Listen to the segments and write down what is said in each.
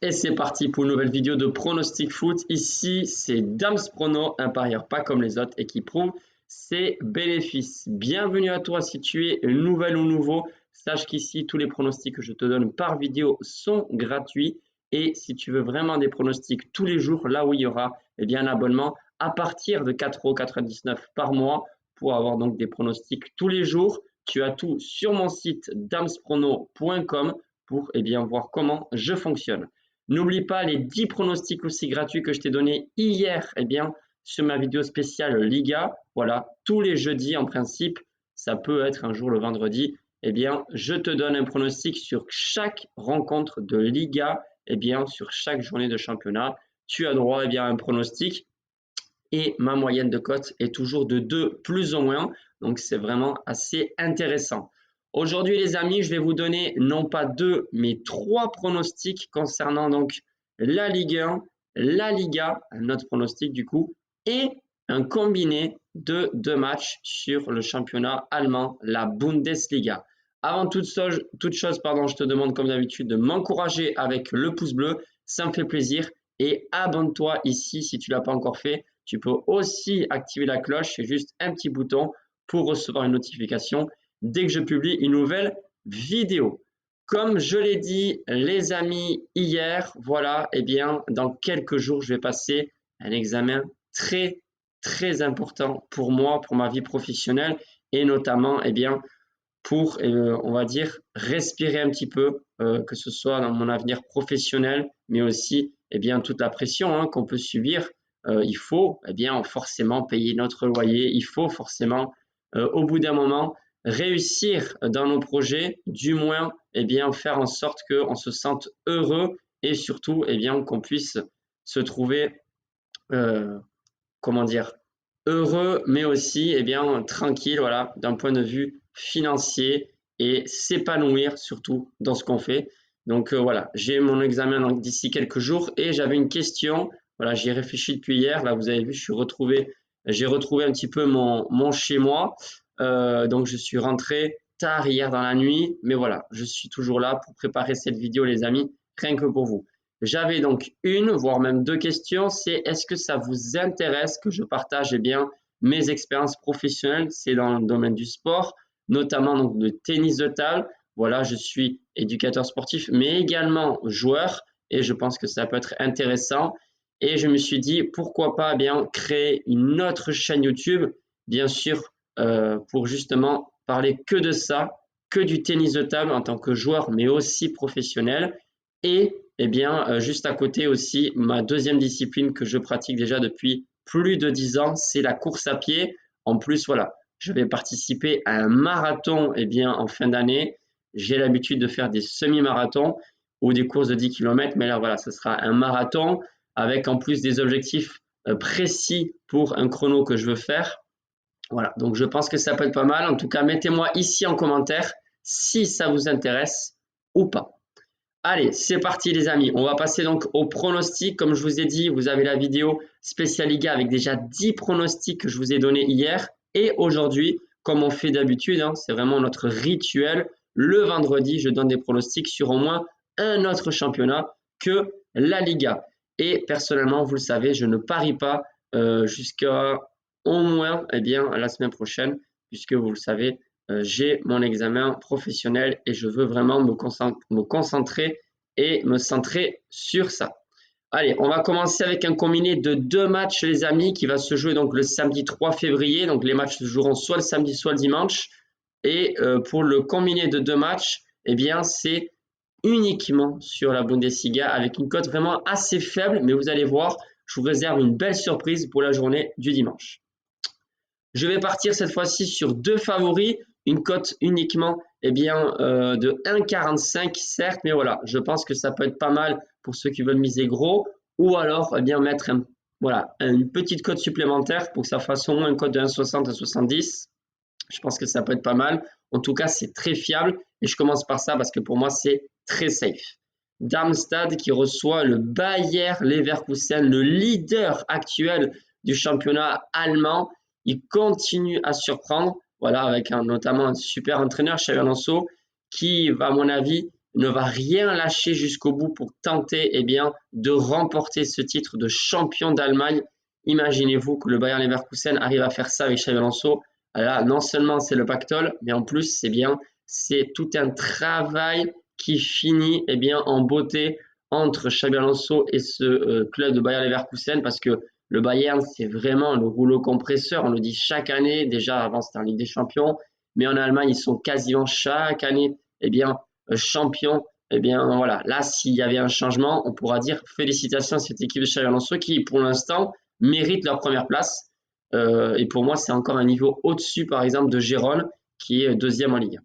Et c'est parti pour une nouvelle vidéo de pronostic foot. Ici, c'est Dams Prono, un parieur pas comme les autres et qui prouve ses bénéfices. Bienvenue à toi si tu es nouvelle ou nouveau. Sache qu'ici, tous les pronostics que je te donne par vidéo sont gratuits. Et si tu veux vraiment des pronostics tous les jours, là où il y aura un abonnement à partir de 4,99 € par mois pour avoir donc des pronostics tous les jours. Tu as tout sur mon site damsprono.com pour voir comment je fonctionne. N'oublie pas les 10 pronostics aussi gratuits que je t'ai donnés hier sur ma vidéo spéciale Liga. Voilà, tous les jeudis en principe, ça peut être un jour le vendredi. Je te donne un pronostic sur chaque rencontre de Liga, sur chaque journée de championnat. Tu as droit à un pronostic et ma moyenne de cote est toujours de 2 plus ou moins. Donc, c'est vraiment assez intéressant. Aujourd'hui, les amis, je vais vous donner non pas 2, mais 3 pronostics concernant donc la Ligue 1, la Liga, un autre pronostic du coup, et un combiné de 2 matchs sur le championnat allemand, la Bundesliga. Avant toute chose, je te demande comme d'habitude de m'encourager avec le pouce bleu, ça me fait plaisir. Et abonne-toi ici si tu ne l'as pas encore fait. Tu peux aussi activer la cloche, c'est juste un petit bouton pour recevoir une notification dès que je publie une nouvelle vidéo. Comme je l'ai dit, les amis, hier, voilà, dans quelques jours, je vais passer un examen très, très important pour moi, pour ma vie professionnelle et notamment, pour, on va dire, respirer un petit peu, que ce soit dans mon avenir professionnel, mais aussi, toute la pression qu'on peut subir. Il faut forcément payer notre loyer, il faut forcément, au bout d'un moment, réussir dans nos projets, du moins faire en sorte qu'on se sente heureux et surtout qu'on puisse se trouver, comment dire, heureux, mais aussi tranquille, voilà, d'un point de vue financier et s'épanouir surtout dans ce qu'on fait. Donc voilà, j'ai mon examen d'ici quelques jours et j'avais une question. Voilà, j'y ai réfléchi depuis hier. Là, vous avez vu, j'ai retrouvé un petit peu mon chez moi. Donc je suis rentré tard hier dans la nuit, mais voilà, je suis toujours là pour préparer cette vidéo, les amis, rien que pour vous. J'avais donc une, voire même 2 questions. C'est est-ce que ça vous intéresse que je partage mes expériences professionnelles? C'est dans le domaine du sport, notamment donc de tennis de table. Voilà, je suis éducateur sportif, mais également joueur, et je pense que ça peut être intéressant. Et je me suis dit pourquoi pas créer une autre chaîne YouTube, bien sûr, pour justement parler que de ça, que du tennis de table en tant que joueur, mais aussi professionnel. Et juste à côté aussi, ma deuxième discipline que je pratique déjà depuis plus de 10 ans, c'est la course à pied. En plus, voilà, je vais participer à un marathon en fin d'année. J'ai l'habitude de faire des semi-marathons ou des courses de 10 km, mais là, voilà, ce sera un marathon avec en plus des objectifs précis pour un chrono que je veux faire. Voilà, donc je pense que ça peut être pas mal. En tout cas, mettez-moi ici en commentaire si ça vous intéresse ou pas. Allez, c'est parti les amis. On va passer donc au pronostic. Comme je vous ai dit, vous avez la vidéo spéciale Liga avec déjà 10 pronostics que je vous ai donnés hier et aujourd'hui, comme on fait d'habitude, c'est vraiment notre rituel. Le vendredi, je donne des pronostics sur au moins un autre championnat que la Liga. Et personnellement, vous le savez, je ne parie pas jusqu'à au moins la semaine prochaine, puisque vous le savez, j'ai mon examen professionnel et je veux vraiment me concentrer et me centrer sur ça. Allez, on va commencer avec un combiné de 2 matchs, les amis, qui va se jouer donc le samedi 3 février. Donc, les matchs se joueront soit le samedi, soit le dimanche. Et pour le combiné de 2 matchs, c'est uniquement sur la Bundesliga avec une cote vraiment assez faible. Mais vous allez voir, je vous réserve une belle surprise pour la journée du dimanche. Je vais partir cette fois-ci sur 2 favoris, une cote uniquement de 1,45 certes, mais voilà, je pense que ça peut être pas mal pour ceux qui veulent miser gros ou alors mettre une petite cote supplémentaire pour que ça fasse au moins une cote de 1,60 à 70. Je pense que ça peut être pas mal. En tout cas, c'est très fiable et je commence par ça parce que pour moi, c'est très safe. Darmstadt qui reçoit le Bayer Leverkusen, le leader actuel du championnat allemand. Il continue à surprendre, voilà, avec notamment un super entraîneur, Xabi Alonso, qui va, à mon avis, ne va rien lâcher jusqu'au bout pour tenter eh bien, de remporter ce titre de champion d'Allemagne. Imaginez-vous que le Bayer Leverkusen arrive à faire ça avec Xabi Alonso. Là, non seulement c'est le pactole, mais en plus, c'est tout un travail qui finit eh bien, en beauté entre Xabi Alonso et ce club de Bayer Leverkusen, parce que le Bayern, c'est vraiment le rouleau compresseur. On le dit chaque année. Déjà, avant, c'était en Ligue des Champions. Mais en Allemagne, ils sont quasiment chaque année eh bien, champions. Eh bien, voilà. Là, s'il y avait un changement, on pourra dire félicitations à cette équipe de Xabi Alonso qui, pour l'instant, mérite leur première place. Et pour moi, c'est encore un niveau au-dessus, par exemple, de Gérone, qui est deuxième en Ligue 1.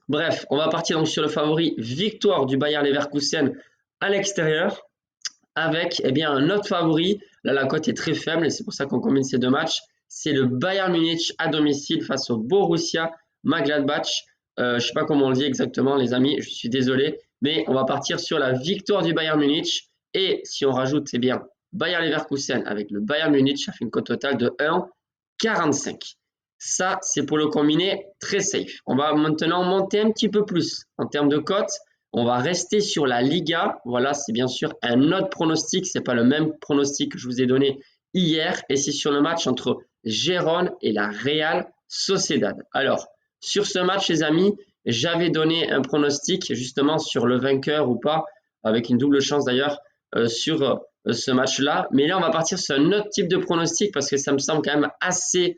Bref, on va partir donc sur le favori victoire du Bayer Leverkusen à l'extérieur avec eh bien, un autre favori. Là, la cote est très faible et c'est pour ça qu'on combine ces deux matchs. C'est le Bayern Munich à domicile face au Borussia Mönchengladbach. Je ne sais pas comment on le dit exactement, les amis, je suis désolé. Mais on va partir sur la victoire du Bayern Munich. Et si on rajoute eh bien, Bayer Leverkusen avec le Bayern Munich, ça fait une cote totale de 1,45. Ça, c'est pour le combiné très safe. On va maintenant monter un petit peu plus en termes de cotes. On va rester sur la Liga. Voilà, c'est bien sûr un autre pronostic. Ce n'est pas le même pronostic que je vous ai donné hier. Et c'est sur le match entre Gérone et la Real Sociedad. Alors, sur ce match, les amis, j'avais donné un pronostic justement sur le vainqueur ou pas, avec une double chance d'ailleurs, sur ce match-là. Mais là, on va partir sur un autre type de pronostic parce que ça me semble quand même assez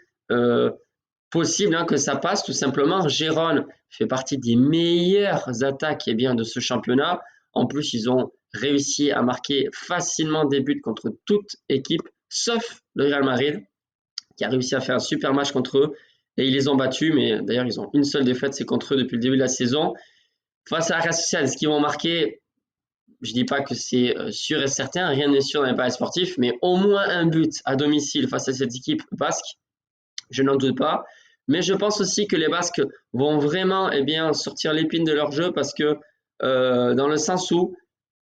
possible que ça passe. Tout simplement, Gérone fait partie des meilleures attaques de ce championnat. En plus, ils ont réussi à marquer facilement des buts contre toute équipe, sauf le Real Madrid, qui a réussi à faire un super match contre eux. Et ils les ont battus, mais d'ailleurs, ils ont une seule défaite, c'est contre eux depuis le début de la saison. Face à la Real Sociedad, ce qu'ils vont marquer, je ne dis pas que c'est sûr et certain, rien n'est sûr dans les paris sportifs, mais au moins un but à domicile face à cette équipe basque, je n'en doute pas. Mais je pense aussi que les Basques vont vraiment sortir l'épine de leur jeu parce que dans le sens où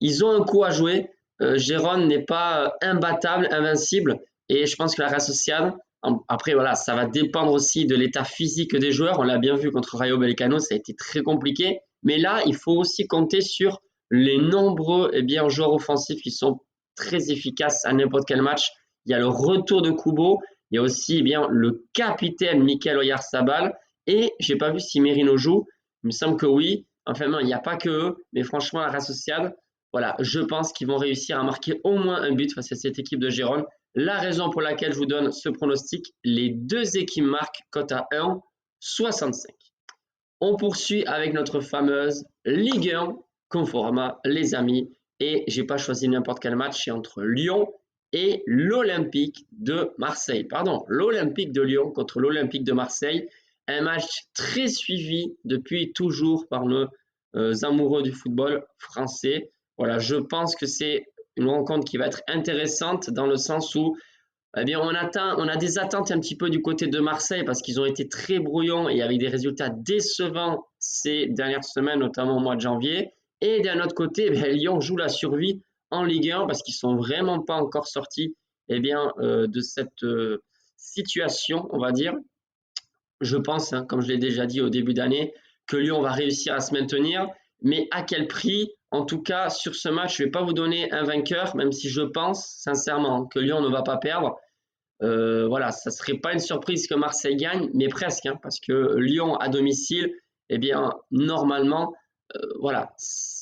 ils ont un coup à jouer. Gérone n'est pas imbattable, invincible. Et je pense que la Real Sociedad, après voilà, ça va dépendre aussi de l'état physique des joueurs. On l'a bien vu contre Rayo Vallecano, ça a été très compliqué. Mais là, il faut aussi compter sur les nombreux joueurs offensifs qui sont très efficaces à n'importe quel match. Il y a le retour de Kubo. Il y a aussi le capitaine Mikel Oyarzabal et j'ai pas vu si Merino joue. Il me semble que oui. Enfin non, il n'y a pas que eux, mais franchement la Real Sociedad, voilà, je pense qu'ils vont réussir à marquer au moins un but face à cette équipe de Gérone. La raison pour laquelle je vous donne ce pronostic, les deux équipes marquent cote à 1,65. On poursuit avec notre fameuse Ligue 1 Conforama, les amis. Et j'ai pas choisi n'importe quel match, c'est entre Lyon et l'Olympique de Marseille. Pardon, l'Olympique de Lyon contre l'Olympique de Marseille. Un match très suivi depuis toujours par nos amoureux du football français. Voilà, je pense que c'est une rencontre qui va être intéressante dans le sens où on a des attentes un petit peu du côté de Marseille parce qu'ils ont été très brouillons et avec des résultats décevants ces dernières semaines, notamment au mois de janvier. Et d'un autre côté, Lyon joue la survie en Ligue 1 parce qu'ils sont vraiment pas encore sortis de cette situation, on va dire. Je pense, comme je l'ai déjà dit au début d'année, que Lyon va réussir à se maintenir. Mais à quel prix? En tout cas, sur ce match, je ne vais pas vous donner un vainqueur, même si je pense sincèrement que Lyon ne va pas perdre. Voilà, ça ne serait pas une surprise que Marseille gagne, mais presque, parce que Lyon à domicile, normalement, voilà,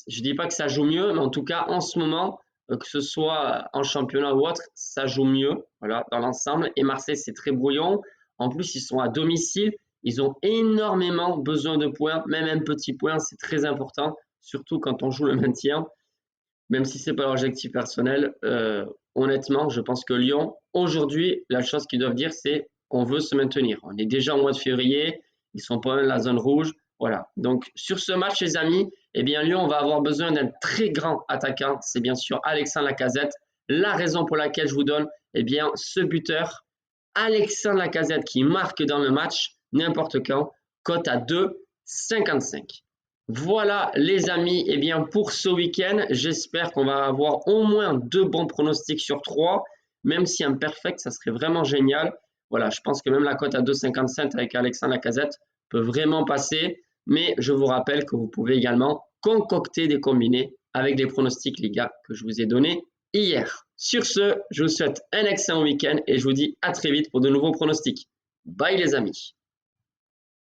je ne dis pas que ça joue mieux, mais en tout cas, en ce moment, que ce soit en championnat ou autre, ça joue mieux, voilà, dans l'ensemble. Et Marseille, c'est très brouillon. En plus, ils sont à domicile. Ils ont énormément besoin de points, même un petit point, c'est très important, surtout quand on joue le maintien. Même si ce n'est pas leur objectif personnel, honnêtement, je pense que Lyon, aujourd'hui, la chose qu'ils doivent dire, c'est qu'on veut se maintenir. On est déjà au mois de février, ils sont pas dans la zone rouge. Voilà. Donc, sur ce match, les amis, Lyon va avoir besoin d'un très grand attaquant. C'est bien sûr Alexandre Lacazette. La raison pour laquelle je vous donne ce buteur, Alexandre Lacazette, qui marque dans le match, n'importe quand, cote à 2,55. Voilà les amis, pour ce week-end, j'espère qu'on va avoir au moins 2 bons pronostics sur 3, même si un perfect, ça serait vraiment génial. Voilà, je pense que même la cote à 2,55 avec Alexandre Lacazette peut vraiment passer, mais je vous rappelle que vous pouvez également concocter des combinés avec les pronostics, les gars, que je vous ai donnés hier. Sur ce, je vous souhaite un excellent week-end et je vous dis à très vite pour de nouveaux pronostics. Bye les amis.